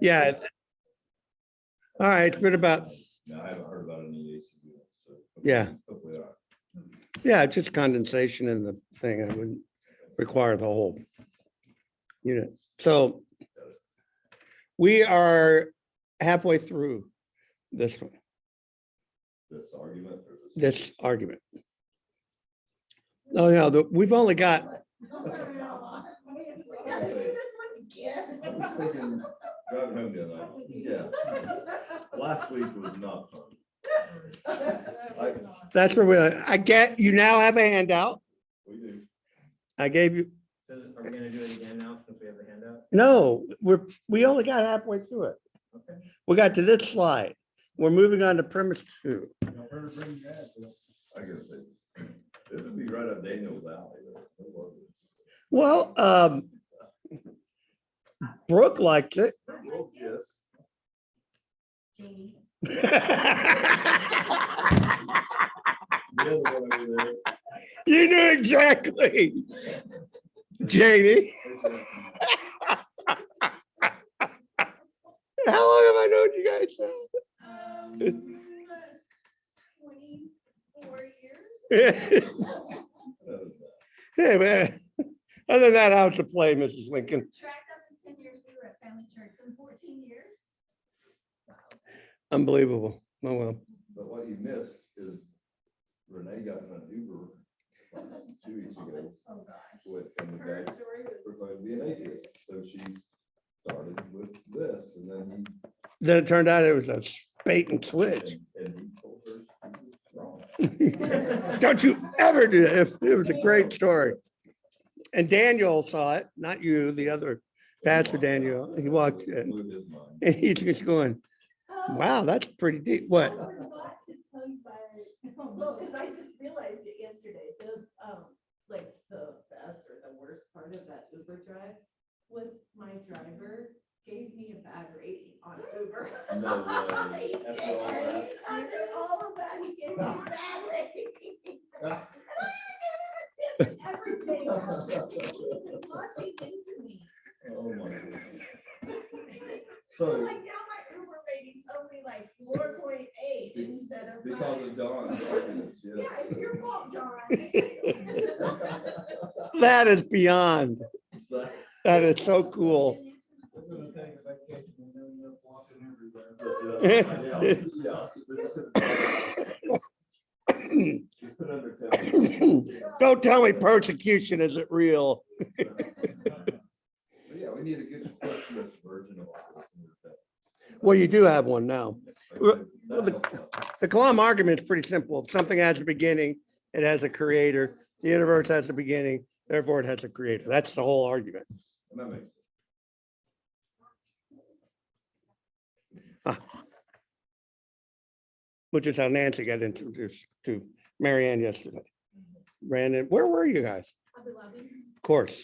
Yeah. All right, it's been about, No, I haven't heard about any AC units, so. Yeah. Hopefully they are. yeah, it's just condensation in the thing. It wouldn't require the whole unit. So we are halfway through this one, This argument or this argument. Oh, yeah, we've only got, I was thinking, driving home the other night, yeah. Last week was not fun. that's where I get, you now have a handout. We do. I gave you, So are we gonna do it again now since we have the handout? no, we only got halfway through it. Okay. We got to this slide. We're moving on to premise 2. I gotta say, this would be right up Daniel's alley. Well, Brooke liked it. Oh, yes. The other one over there. You knew exactly, Jamie. How long have I known you guys now? 24 years. Hey, man. Other than that, how's the play, Mrs. Lincoln? Tracked up to 10 years, we were at Family Church, in 14 years. Unbelievable. Oh, well. But what you missed is Renee got in an Uber like 2 weeks ago. Oh, gosh. And the Her guy story was. proposed to be an atheist. So she started with this and then Then it turned out it was a bait and switch. and he told her she was wrong. Don't you ever do that. It was a great story. And Daniel saw it, not you, the other Pastor Daniel. He walked in Blew his mind. and he's just going, wow, that's pretty deep. What? I forgot to tell you guys, well, because I just realized it yesterday, like the best or the worst part of that Uber drive was my driver gave me a bad rating on Uber. No way. He did. After all that? After all of that, he gave me a bad rating. And I had to give him a tip and everything. He was launching into me. Oh my goodness. So So like now my Uber rating's only like 4.8 instead of because 5. of Don's arguments, yes. Yeah, it's your fault, John. That is beyond. But- That is so cool. Yeah, yeah. Put under cover. Don't tell me persecution isn't real. But yeah, we need a good Christmas version of all this. Well, you do have one now. Well, That helps out. The Kalam argument is pretty simple. If something has a beginning, it has a creator. The universe has a beginning, therefore it has a creator. That's the whole argument. And that makes sense. Which is how Nancy got introduced to Mary Ann yesterday. Brandon, where were you guys? Hobby Lobby. Of course.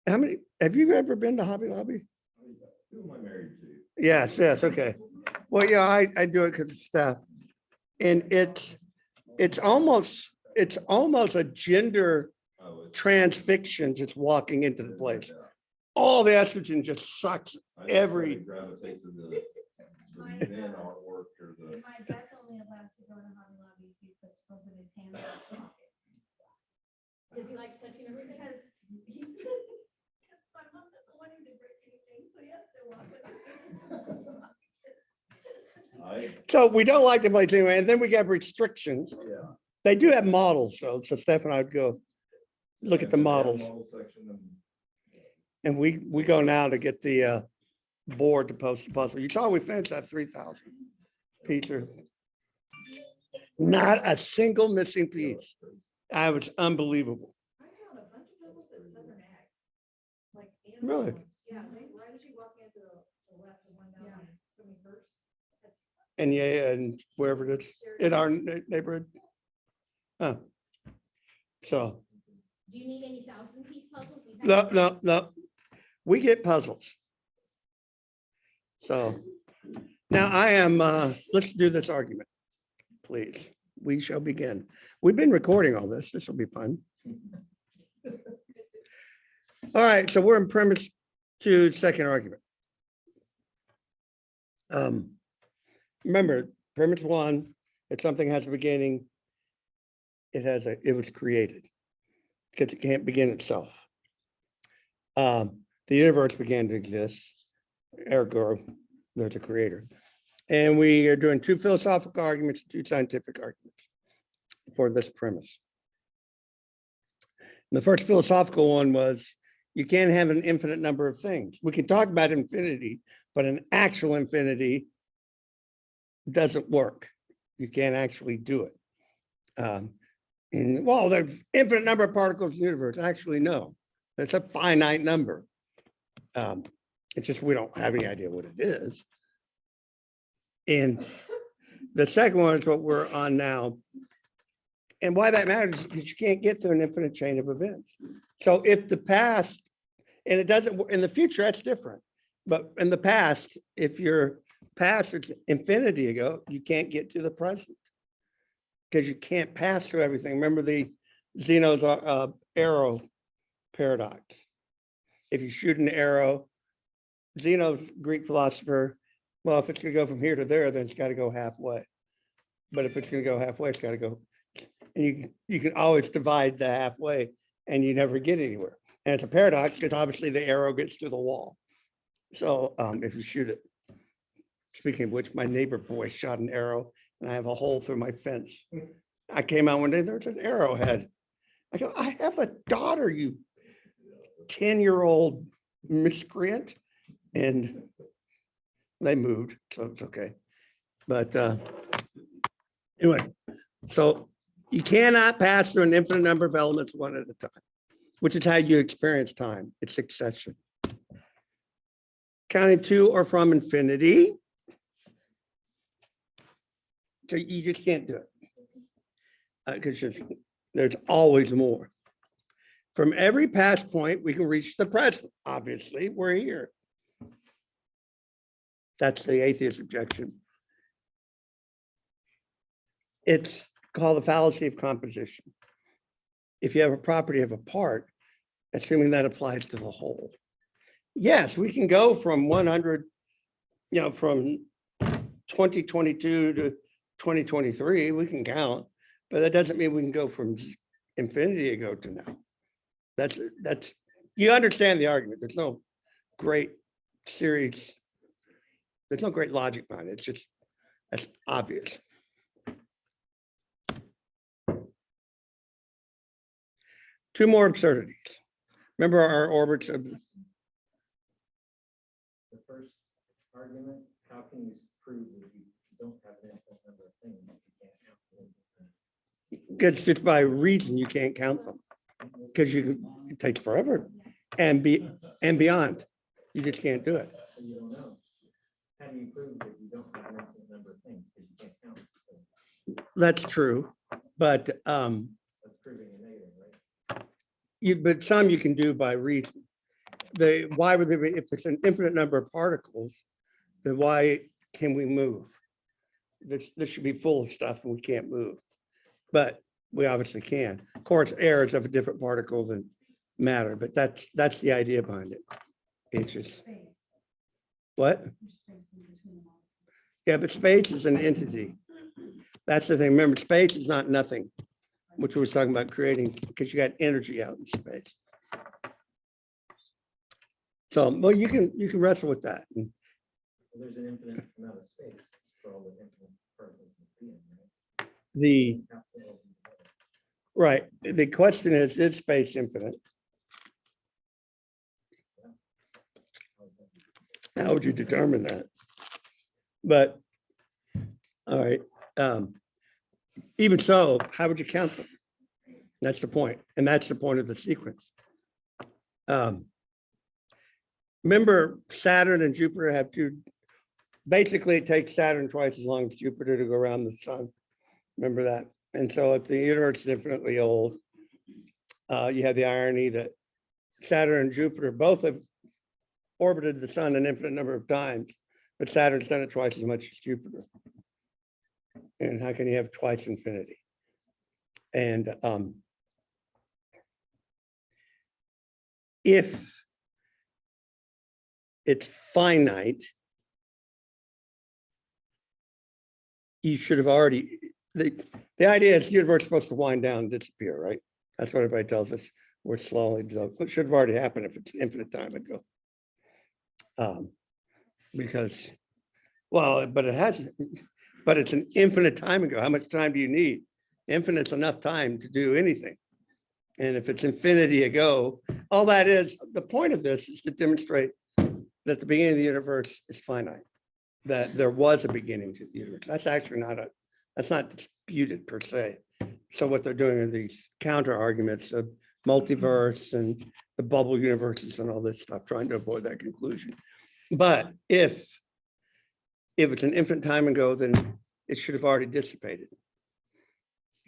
How many, have you ever been to Hobby Lobby? Who am I married to? Yes, okay. Well, yeah, I do it because of staff. And it's almost a gender Oh, it's- transfixion just walking into the place. All the estrogen just sucks. I just every- gravitate to the men artwork or the. My dad's only allowed to go to Hobby Lobby if he puts both of his hands in his pockets. Because he likes touching everything. Because my mom doesn't want him to break anything, so he has to walk with his hands. So we don't like the place anyway. And then we got restrictions. Yeah. They do have models though. So Steph and I would go look at the models. Model section and And we go now to get the board to post the puzzle. You saw we finished that 3,000 piece. Not a single missing piece. I was unbelievable. I found a bunch of those at Southern Ag. Like. Really? Yeah, they, right as you walk into the left and one down on 71st. And yeah, and wherever it is in our neighborhood. Huh. So, Do you need any 1,000-piece puzzles? We have- no. We get puzzles. So now I am, let's do this argument, please. We shall begin. We've been recording all this. This will be fun. All right, so we're in premise to second argument. Remember, premise one, if something has a beginning, it was created because it can't begin itself. The universe began to exist, ergo, there's a creator. And we are doing two philosophical arguments, two scientific arguments for this premise. And the first philosophical one was you can't have an infinite number of things. We can talk about infinity, but an actual infinity doesn't work. You can't actually do it. And well, there's infinite number of particles in the universe. Actually, no, it's a finite number. It's just we don't have any idea what it is. And the second one is what we're on now. And why that matters is because you can't get through an infinite chain of events. So if the past, and it doesn't, in the future, that's different. But in the past, if your past is infinity ago, you can't get to the present because you can't pass through everything. Remember the Xenos arrow paradox. If you shoot an arrow, Xenos, Greek philosopher, well, if it's going to go from here to there, then it's got to go halfway. But if it's going to go halfway, it's got to go. And you can always divide the halfway and you never get anywhere. And it's a paradox because obviously the arrow gets to the wall. So if you shoot it, speaking of which, my neighbor boy shot an arrow and I have a hole through my fence. I came out one day, there's an arrowhead. I go, I have a daughter, you 10-year-old miscreant. And they moved, so it's okay. But anyway, so you cannot pass through an infinite number of elements one at a time, which is how you experience time. It's succession. Counting to or from infinity. So you just can't do it. Because there's always more. From every past point, we can reach the present. Obviously, we're here. That's the atheist objection. It's called the fallacy of composition. If you have a property of a part, assuming that applies to the whole. Yes, we can go from 100, from 2022 to 2023, we can count, but that doesn't mean we can go from infinity ago to now. That's you understand the argument. There's no great series. There's no great logic behind it. It's just, that's obvious. Two more absurdities. Remember our orbits of The first argument, how can you prove that you don't have an infinite number of things if you can't count them? because just by reason you can't count them because it takes forever and beyond. You just can't do it. So you don't know. How do you prove that you don't have an infinite number of things because you can't count them? That's true, but That's proving a negative, right? but some you can do by reason. Why would there be, if it's an infinite number of particles, then why can we move? This should be full of stuff and we can't move, but we obviously can. Of course, air is of a different particle than matter, but that's the idea behind it. It's just what? Yeah, but space is an entity. That's the thing. Remember, space is not nothing, which we were talking about creating, because you got energy out in space. So, well, you can wrestle with that. Well, there's an infinite amount of space for all the infinite particles to be in, right? Right. The question is space infinite? How would you determine that? But, all right. Even so, how would you count them? That's the point. And that's the point of the sequence. Remember, Saturn and Jupiter have basically it takes Saturn twice as long as Jupiter to go around the sun. Remember that? And so if the universe is infinitely old, you have the irony that Saturn and Jupiter both have orbited the sun an infinite number of times, but Saturn's done it twice as much as Jupiter. And how can you have twice infinity? And if it's finite, you should have already, the idea is the universe is supposed to wind down and disappear, right? That's what everybody tells us. We're slowly, it should have already happened if it's infinite time ago. Because, well, but it hasn't, but it's an infinite time ago. How much time do you need? Infinite's enough time to do anything. And if it's infinity ago, all that is, the point of this is to demonstrate that the beginning of the universe is finite, that there was a beginning to the universe. That's actually that's not disputed per se. So what they're doing are these counter arguments of multiverse and the bubble universes and all this stuff, trying to avoid that conclusion. But if it's an infinite time ago, then it should have already dissipated.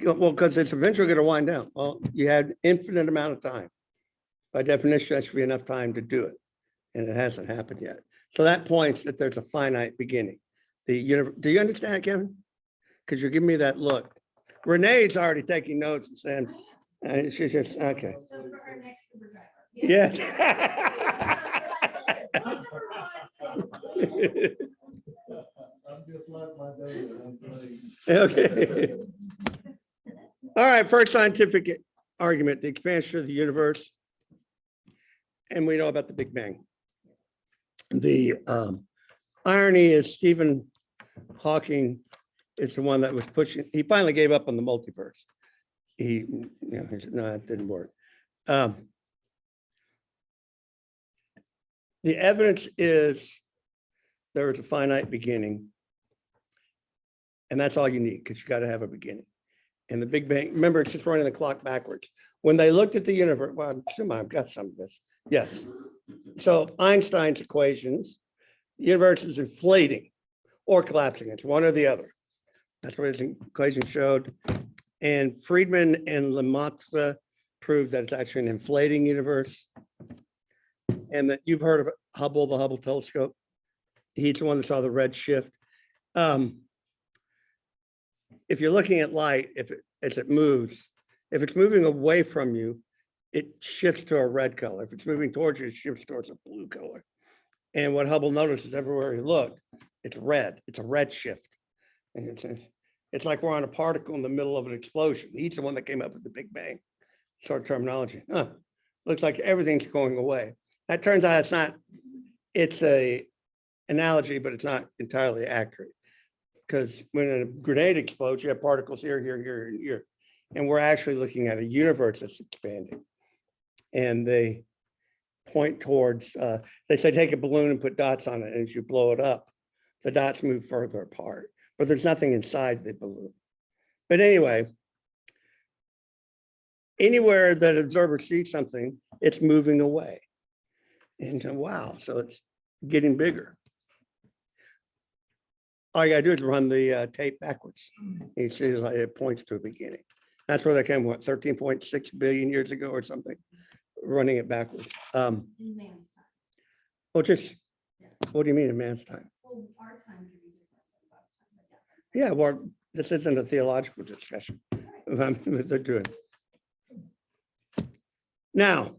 Well, because it's eventually going to wind down. Well, you had infinite amount of time. By definition, that should be enough time to do it. And it hasn't happened yet. So that points that there's a finite beginning. The universe, do you understand, Kevin? Because you're giving me that look. Renee's already taking notes and saying, she's just, okay. So for our next Uber driver. Yeah. I'm just like my dad. I'm playing. Okay. All right, first scientific argument, the expansion of the universe. And we know about the Big Bang. The irony is Stephen Hawking is the one that was pushing, he finally gave up on the multiverse. He said, no, that didn't work. The evidence is there is a finite beginning. And that's all you need, because you got to have a beginning. And the Big Bang, remember, it's just running the clock backwards. When they looked at the universe, well, I'm assuming I've got some of this. Yes. So Einstein's equations, the universe is inflating or collapsing. It's one or the other. That's what his equation showed. And Friedman and Lemaitre proved that it's actually an inflating universe. And that you've heard of Hubble, the Hubble telescope. He's the one that saw the red shift. If you're looking at light, as it moves, if it's moving away from you, it shifts to a red color. If it's moving towards you, it shifts towards a blue color. And what Hubble notices everywhere he looked, it's red. It's a red shift. And it's like we're on a particle in the middle of an explosion. He's the one that came up with the Big Bang sort of terminology. Looks like everything's going away. That turns out it's a analogy, but it's not entirely accurate. Because when a grenade explodes, you have particles here, here, here, and here. And we're actually looking at a universe that's expanding. And they point towards, they say, take a balloon and put dots on it. And as you blow it up, the dots move further apart. But there's nothing inside the balloon. But anyway, anywhere that observer sees something, it's moving away. And wow, so it's getting bigger. All you gotta do is run the tape backwards. You see, it points to a beginning. That's where they came, what, 13.6 billion years ago or something, running it backwards. In man's time. Well, just, Yeah. what do you mean in man's time? Well, our time could be different than God's time, but yeah. Yeah, well, this isn't a theological discussion. What they're doing. Now,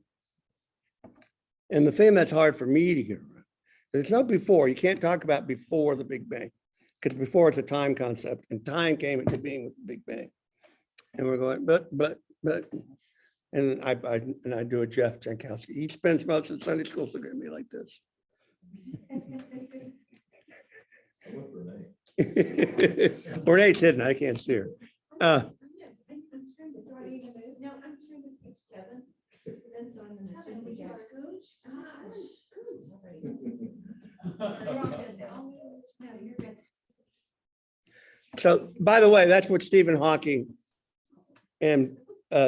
and the thing that's hard for me to get around, there's no before. You can't talk about before the Big Bang, because before it's a time concept, and time came into being with the Big Bang. And we're going, but, and I do a Jeff Jankowski. He spends most of Sunday school looking at me like this. What's Renee? Renee's hidden, I can't see her. I'm trying to scooch Kevin. And so I'm gonna show you guys. No, you're good. So, by the way, that's what Stephen Hawking and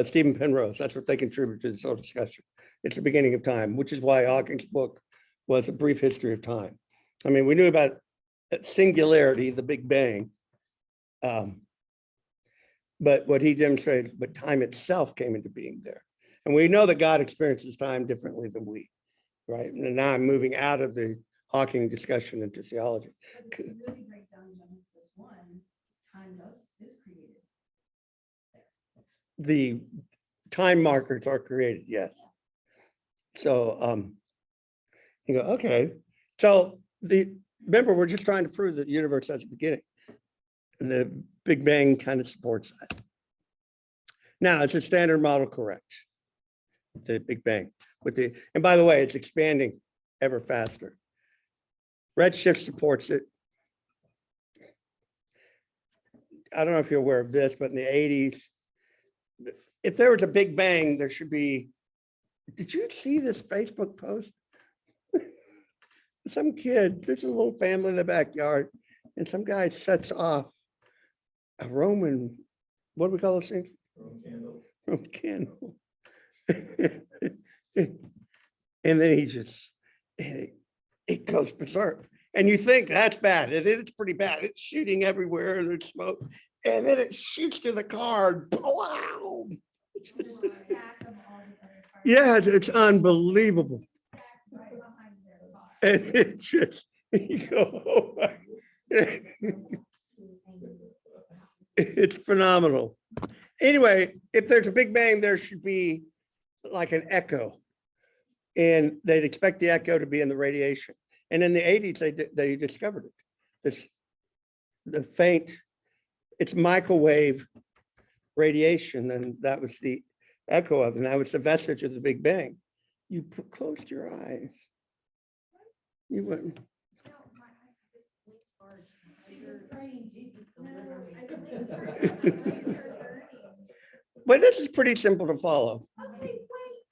Stephen Penrose, that's what they contribute to this whole discussion. It's the beginning of time, which is why Hawking's book was A Brief History of Time. I mean, we knew about singularity, the Big Bang, but what he demonstrated, but time itself came into being there. And we know that God experiences time differently than we, right? And now I'm moving out of the Hawking discussion into theology. But if you really break down Genesis 1, time is created. The time markers are created, yes. So you go, okay, So remember, we're just trying to prove that the universe has a beginning. And the Big Bang kind of supports that. Now, is the standard model correct? The Big Bang and by the way, it's expanding ever faster. Redshift supports it. I don't know if you're aware of this, but in the 80s, if there was a Big Bang, there should be, did you see this Facebook post? Some kid, there's a little family in the backyard, and some guy sets off a Roman, what do we call those things? Roman candle. And then he just, it goes berserk. And you think that's bad. It's pretty bad. It's shooting everywhere. There's smoke. And then it shoots to the car. Wow. Yeah, it's unbelievable. And it just, you go, oh my. It's phenomenal. Anyway, if there's a Big Bang, there should be like an echo. And they'd expect the echo to be in the radiation. And in the 80s, they discovered it. The faint, it's microwave radiation, and that was the echo of it. And that was the vestige of the Big Bang. You closed your eyes. You went. She was praying Jesus deliver me. But this is pretty simple to follow. Okay, wait.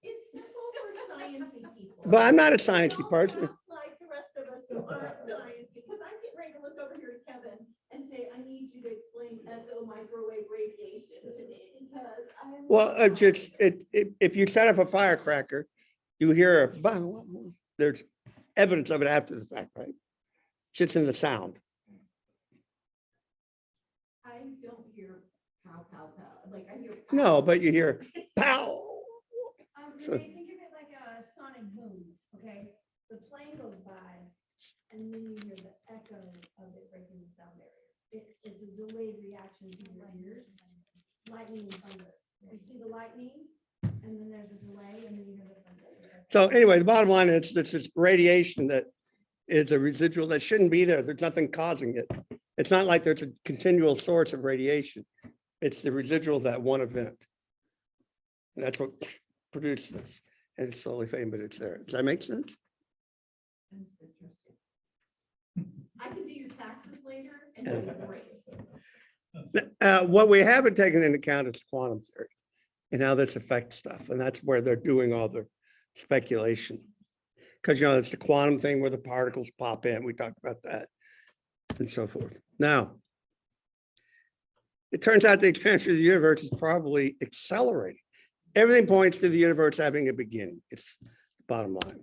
It's simple for sciencey people. But I'm not a sciencey person. Don't act like the rest of us who aren't sciencey, because I'm getting ready to look over here at Kevin and say, I need you to explain echo microwave radiation to me, because I'm. Well, if you set up a firecracker, you hear a bang. There's evidence of it after the fact, right? Just in the sound. I don't hear pow, pow, pow, like I hear. pow. No, but you hear pow. So- Renee, think of it like a sonic boom, okay? The plane goes by and then you hear the echo of it breaking the sound barrier. It's a delayed reaction to your ears. Lightning and thunder. You see the lightning and then there's a delay and then you hear the thunder. So anyway, the bottom line is this is radiation that is a residual that shouldn't be there. There's nothing causing it. It's not like there's a continual source of radiation. It's the residual of that one event. And that's what produced this. And it's slowly fading, but it's there. Does that make sense? I can do your taxes later and it's great. What we haven't taken into account is quantum theory and how this affects stuff. And that's where they're doing all the speculation. Because, it's the quantum thing where the particles pop in. We talked about that and so forth. Now, it turns out the expansion of the universe is probably accelerating. Everything points to the universe having a beginning. It's the bottom line.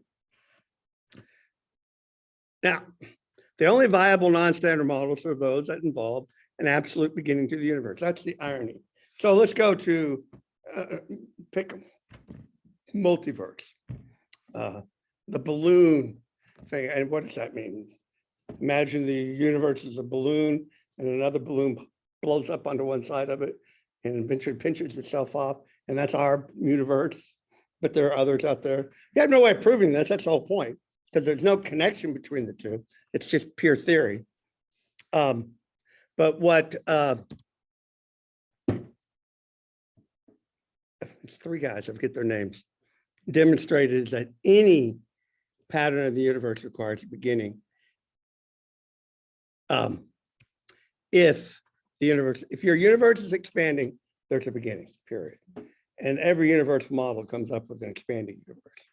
Now, the only viable non-standard models are those that involve an absolute beginning to the universe. That's the irony. So let's go to pick them. Multiverse. The balloon thing. And what does that mean? Imagine the universe is a balloon and another balloon blows up onto one side of it and eventually pinches itself off. And that's our universe. But there are others out there. You have no way of proving this. That's the whole point. Because there's no connection between the two. It's just pure theory. But what it's three guys, I forget their names, demonstrated is that any pattern of the universe requires a beginning. If your universe is expanding, there's a beginning, period. And every universe model comes up with an expanding universe.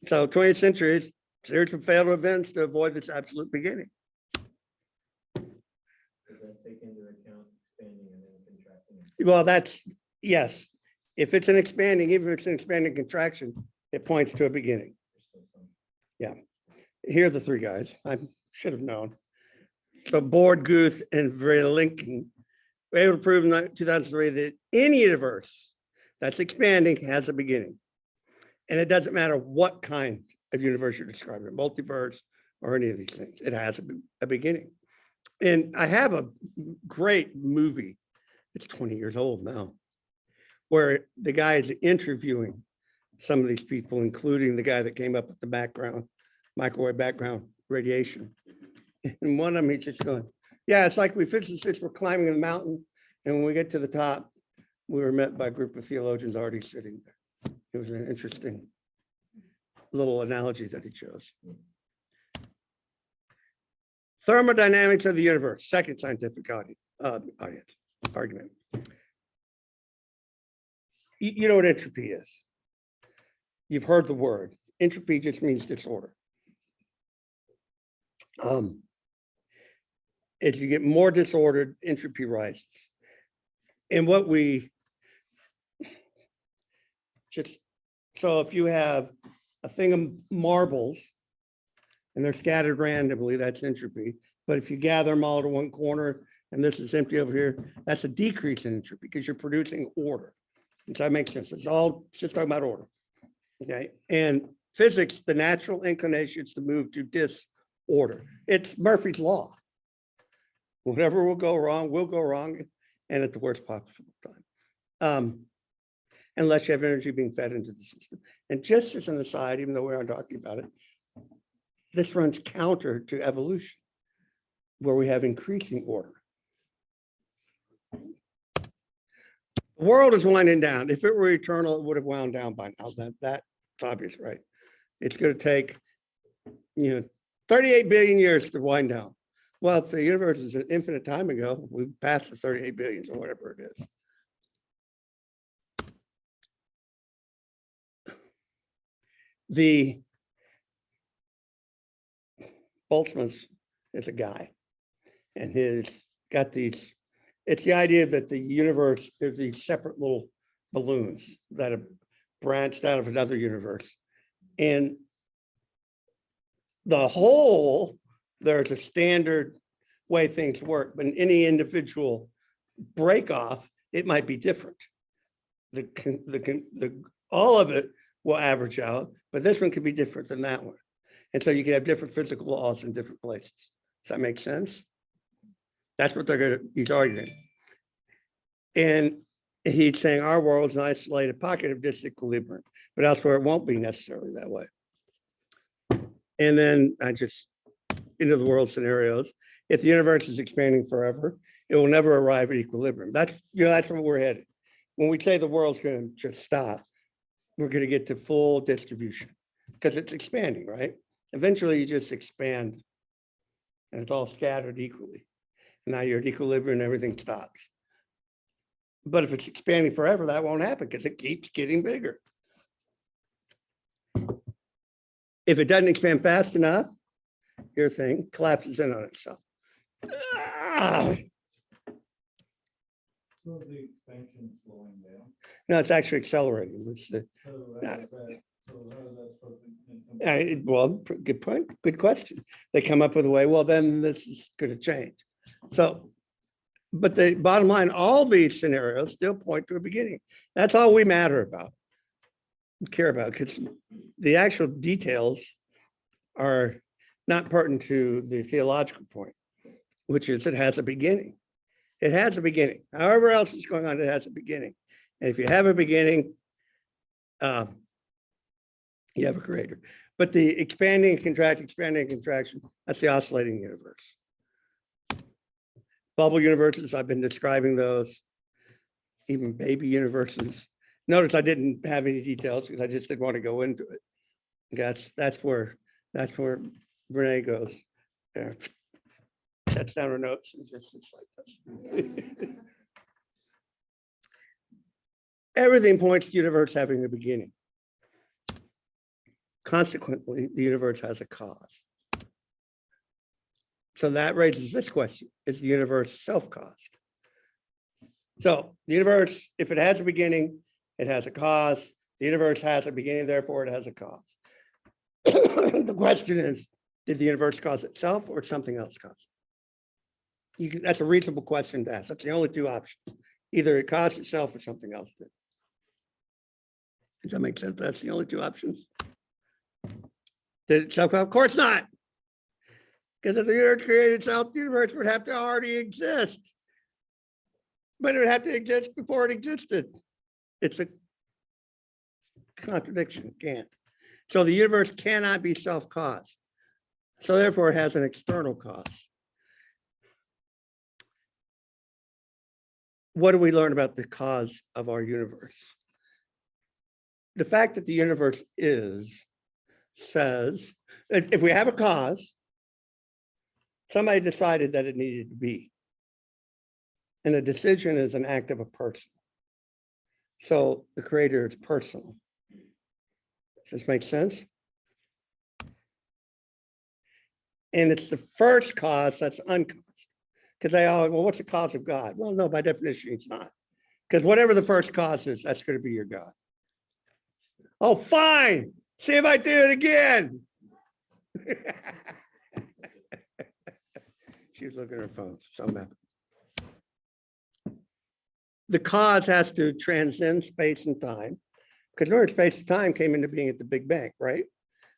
So 20th century is series of failed events to avoid this absolute beginning. Does that take into account expanding and then contracting? Well, that's, yes. If it's an expanding, even if it's an expanding contraction, it points to a beginning. Yeah. Here are the three guys. I should have known. So Board, Guth, and Vreelincken were able to prove in 2003 that any universe that's expanding has a beginning. And it doesn't matter what kind of universe you're describing, multiverse or any of these things, it has a beginning. And I have a great movie, it's 20 years old now, where the guy is interviewing some of these people, including the guy that came up with the background microwave background radiation. And one of them, he's just going, yeah, it's like we physicists were climbing a mountain, and when we get to the top, we were met by a group of theologians already sitting there. It was an interesting little analogy that he chose. Thermodynamics of the universe, second scientific argument. You know what entropy is. You've heard the word. Entropy just means disorder. As you get more disordered, entropy rises. And what we just, so if you have a thing of marbles and they're scattered randomly, that's entropy. But if you gather them all to one corner and this is empty over here, that's a decrease in entropy because you're producing order. Does that make sense? It's just talking about order. Okay. And physics, the natural inclination is to move to disorder. It's Murphy's law. Whatever will go wrong, and at the worst possible time. Unless you have energy being fed into the system. And just as an aside, even though we aren't talking about it, this runs counter to evolution, where we have increasing order. The world is winding down. If it were eternal, it would have wound down by now. That's obvious, right? It's going to take, 38 billion years to wind down. Well, if the universe is an infinite time ago, we passed the 38 billions or whatever it is. The Boltzmann is a guy, and he's got these, it's the idea that the universe, there's these separate little balloons that have branched out of another universe. And the whole, there's a standard way things work, but in any individual break off, it might be different. All of it will average out, but this one could be different than that one. And so you can have different physical laws in different places. Does that make sense? That's what he's arguing. And he's saying our world is an isolated pocket of disequilibrium, but elsewhere it won't be necessarily that way. And then I just, into the world scenarios, if the universe is expanding forever, it will never arrive at equilibrium. That's where we're headed. When we say the world's going to just stop, we're going to get to full distribution because it's expanding, right? Eventually you just expand and it's all scattered equally. And now you're at equilibrium and everything stops. But if it's expanding forever, that won't happen because it keeps getting bigger. If it doesn't expand fast enough, your thing collapses in on itself. So the expansion slowing down. No, it's actually accelerating. So how is that supposed to? Well, good point. Good question. They come up with a way, well, then this is going to change. So, but the bottom line, all these scenarios still point to a beginning. That's all we care about, because the actual details are not pertinent to the theological point, which is it has a beginning. It has a beginning. However else is going on, it has a beginning. And if you have a beginning, you have a creator. But the expanding and contraction, that's the oscillating universe. Bubble universes, I've been describing those, even baby universes. Notice I didn't have any details because I just didn't want to go into it. That's where Renee goes. There. Sets down her notes and just sits like this. Everything points to the universe having a beginning. Consequently, the universe has a cause. So that raises this question: is the universe self-caused? So the universe, if it has a beginning, it has a cause. The universe has a beginning, therefore it has a cause. The question is, did the universe cause itself or something else cause it? That's a reasonable question to ask. That's the only two options. Either it caused itself or something else did. Does that make sense? That's the only two options. Did it self-cause? Of course not. Because if the universe created itself, the universe would have to already exist. But it would have to exist before it existed. It's a contradiction, can't. So the universe cannot be self-caused. So therefore, it has an external cause. What do we learn about the cause of our universe? The fact that the universe is says, if we have a cause, somebody decided that it needed to be. And a decision is an act of a person. So the creator is personal. Does this make sense? And it's the first cause that's uncaused. Because they all, well, what's the cause of God? Well, no, by definition, it's not. Because whatever the first cause is, that's going to be your God. Oh, fine. See if I do it again. She was looking at her phone. Something happened. The cause has to transcend space and time. Because remember, space and time came into being at the Big Bang, right?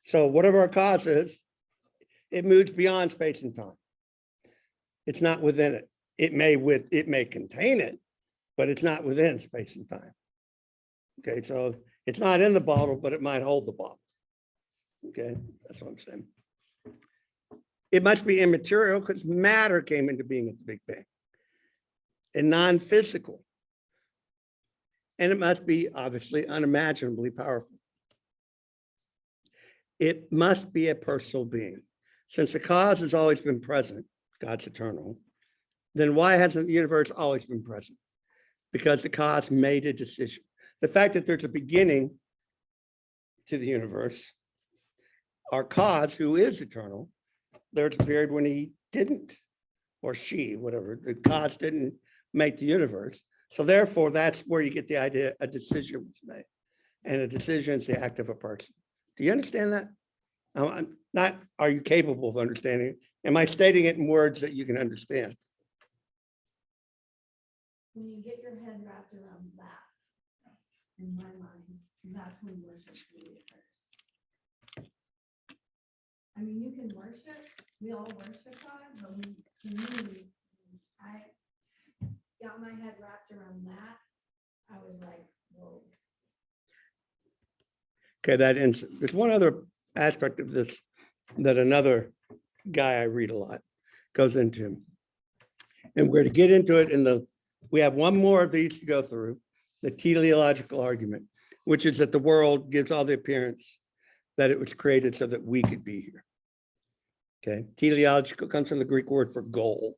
So whatever our cause is, it moves beyond space and time. It's not within it. It may contain it, but it's not within space and time. Okay, so it's not in the bottle, but it might hold the bottle. Okay, that's what I'm saying. It must be immaterial because matter came into being at the Big Bang, and non-physical. And it must be obviously unimaginably powerful. It must be a personal being. Since the cause has always been present, God's eternal, then why hasn't the universe always been present? Because the cause made a decision. The fact that there's a beginning to the universe, our cause, who is eternal, there's a period when he didn't, or she, whatever, the cause didn't make the universe. So therefore, that's where you get the idea a decision was made. And a decision is the act of a person. Do you understand that? I'm not, are you capable of understanding it? Am I stating it in words that you can understand? When you get your head wrapped around that, in my mind, that's when worship really occurs. I mean, you can worship, we all worship God, but when, to me, I got my head wrapped around that, I was like, whoa. Okay, that ends. There's one other aspect of this that another guy I read a lot goes into. And we're to get into it we have one more of these to go through, the teleological argument, which is that the world gives all the appearance that it was created so that we could be here. Okay, teleological comes from the Greek word for goal.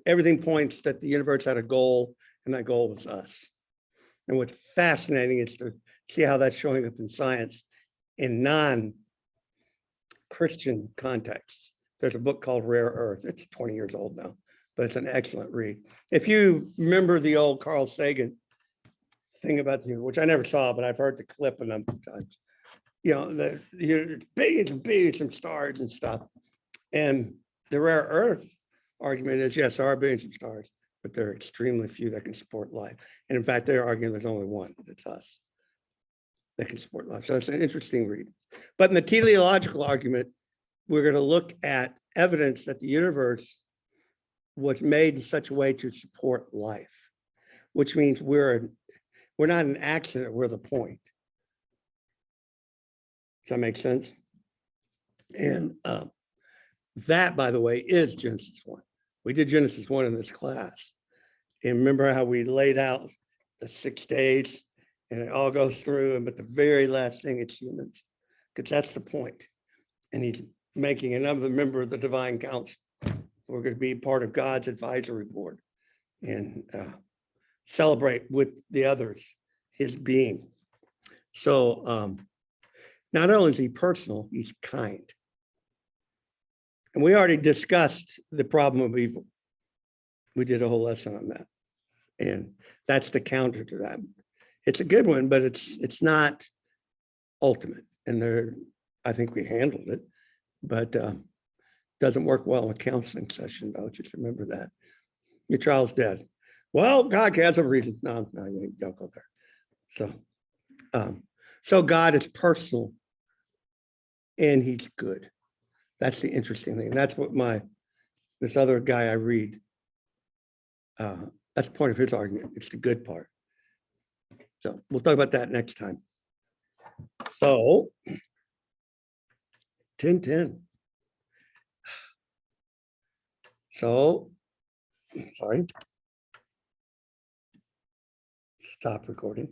Everything points that the universe had a goal, and that goal was us. And what's fascinating is to see how that's showing up in science in non-Christian contexts. There's a book called Rare Earth. It's 20 years old now, but it's an excellent read. If you remember the old Carl Sagan thing about the universe, which I never saw, but I've heard the clip a number of times. You know, the billions and billions of stars and stuff. And the rare earth argument is, yes, there are billions of stars, but there are extremely few that can support life. And in fact, they're arguing there's only one, that's us, that can support life. So it's an interesting read. But in the teleological argument, we're going to look at evidence that the universe was made in such a way to support life, which means we're not an accident, we're the point. Does that make sense? And that, by the way, is Genesis 1. We did Genesis 1 in this class. And remember how we laid out the 6 days and it all goes through, but the very last thing, it's humans, because that's the point. And he's making another member of the divine council. We're going to be part of God's advisory board and celebrate with the others his being. So not only is he personal, he's kind. And we already discussed the problem of evil. We did a whole lesson on that. And that's the counter to that. It's a good one, but it's not ultimate. And I think we handled it, but doesn't work well in a counseling session, though. Just remember that. Your child's dead. Well, God has a reason. No, you don't go there. So God is personal and he's good. That's the interesting thing. That's what this other guy I read, that's the point of his argument. It's the good part. So we'll talk about that next time. So 10:10. So, sorry. Stop recording.